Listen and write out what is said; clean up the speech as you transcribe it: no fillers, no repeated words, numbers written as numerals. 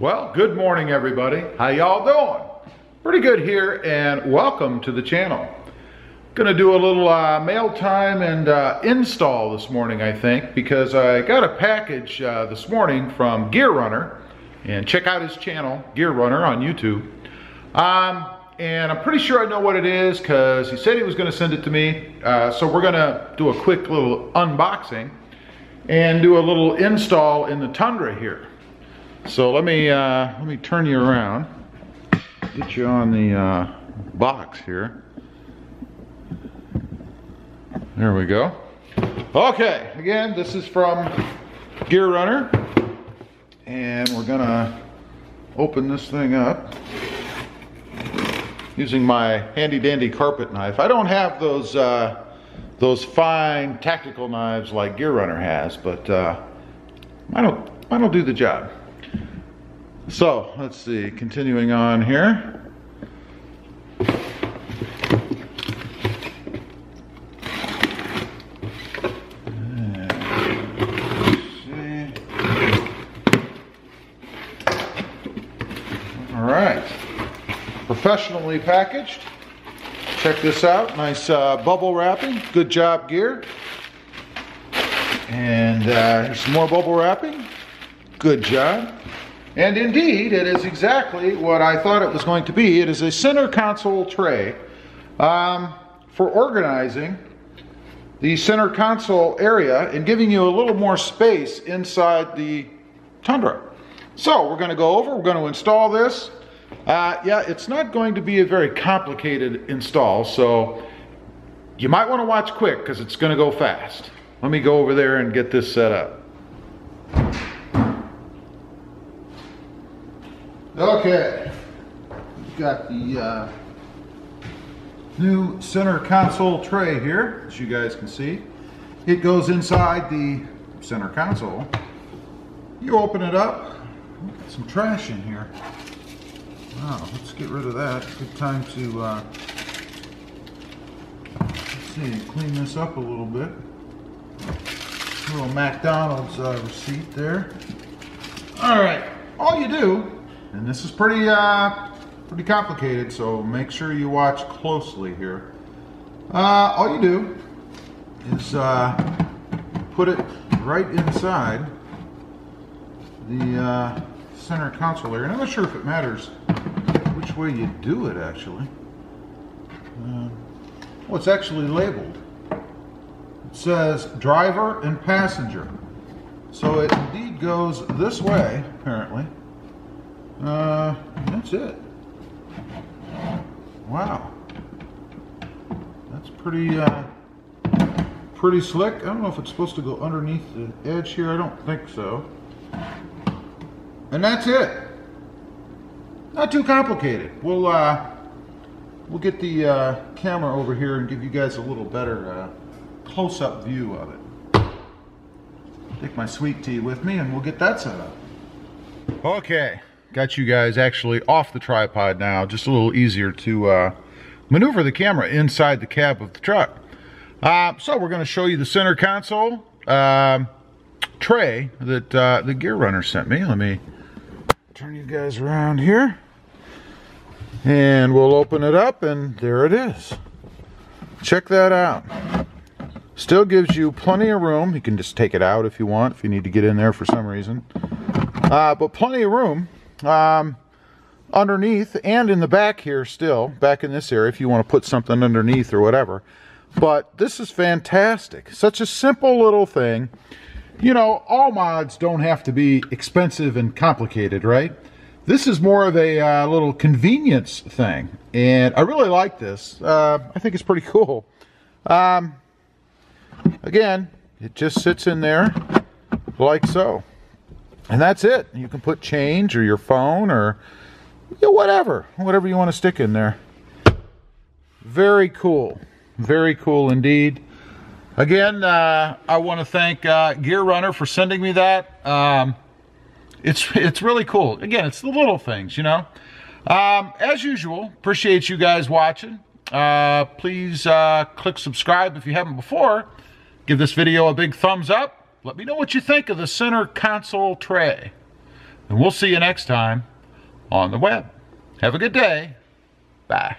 Well, good morning everybody. How y'all doing? Pretty good here, and welcome to the channel. Gonna do a little mail time and install this morning, I think, because I got a package this morning from GearRunner, and check out his channel, GearRunner, on YouTube. And I'm pretty sure I know what it is because he said he was gonna send it to me. So we're gonna do a quick little unboxing and do a little install in the Tundra here. So let me turn you around, get you on the box here. There we go. Okay, again, this is from GearRunner, and we're gonna open this thing up using my handy dandy carpet knife. I don't have those fine tactical knives like GearRunner has, but I don't do the job. So let's see, continuing on here. All right, professionally packaged. Check this out, nice bubble wrapping. Good job, Gear. And here's some more bubble wrapping. Good job. And indeed, it is exactly what I thought it was going to be. It is a center console tray for organizing the center console area and giving you a little more space inside the Tundra. So we're going to go over, we're going to install this. Yeah, it's not going to be a very complicated install, so you might want to watch quick because it's going to go fast. Let me go over there and get this set up. Okay, we've got the new center console tray here, as you guys can see. It goes inside the center console. You open it up, got some trash in here. Wow, let's get rid of that. Good time to, let's see, clean this up a little bit. A little McDonald's receipt there. All right, all you do, and this is pretty complicated, so make sure you watch closely here. All you do is put it right inside the center console area. And I'm not sure if it matters which way you do it, actually. Well, it's actually labeled. It says driver and passenger. So it indeed goes this way, apparently. That's it. Wow. That's pretty slick. I don't know if it's supposed to go underneath the edge here. I don't think so. And that's it. Not too complicated. We'll get the camera over here and give you guys a little better close-up view of it. Take my sweet tea with me and we'll get that set up. Okay, got you guys actually off the tripod now. Just a little easier to maneuver the camera inside the cab of the truck. So we're going to show you the center console tray that the GearRunner sent me. Let me turn you guys around here. And we'll open it up, and there it is. Check that out. Still gives you plenty of room. You can just take it out if you want, if you need to get in there for some reason. But plenty of room underneath and in the back here still, back in this area if you want to put something underneath or whatever. But this is fantastic. Such a simple little thing. You know, all mods don't have to be expensive and complicated, right? This is more of a little convenience thing, and I really like this. I think it's pretty cool. Again, it just sits in there like so, and that's it. You can put change or your phone or whatever you want to stick in there. Very cool indeed. Again, I want to thank GearRunner for sending me that. It's really cool. Again, it's the little things, you know. As usual, appreciate you guys watching. Please click subscribe if you haven't before. Give this video a big thumbs up. Let me know what you think of the center console tray. And we'll see you next time on the web. Have a good day. Bye.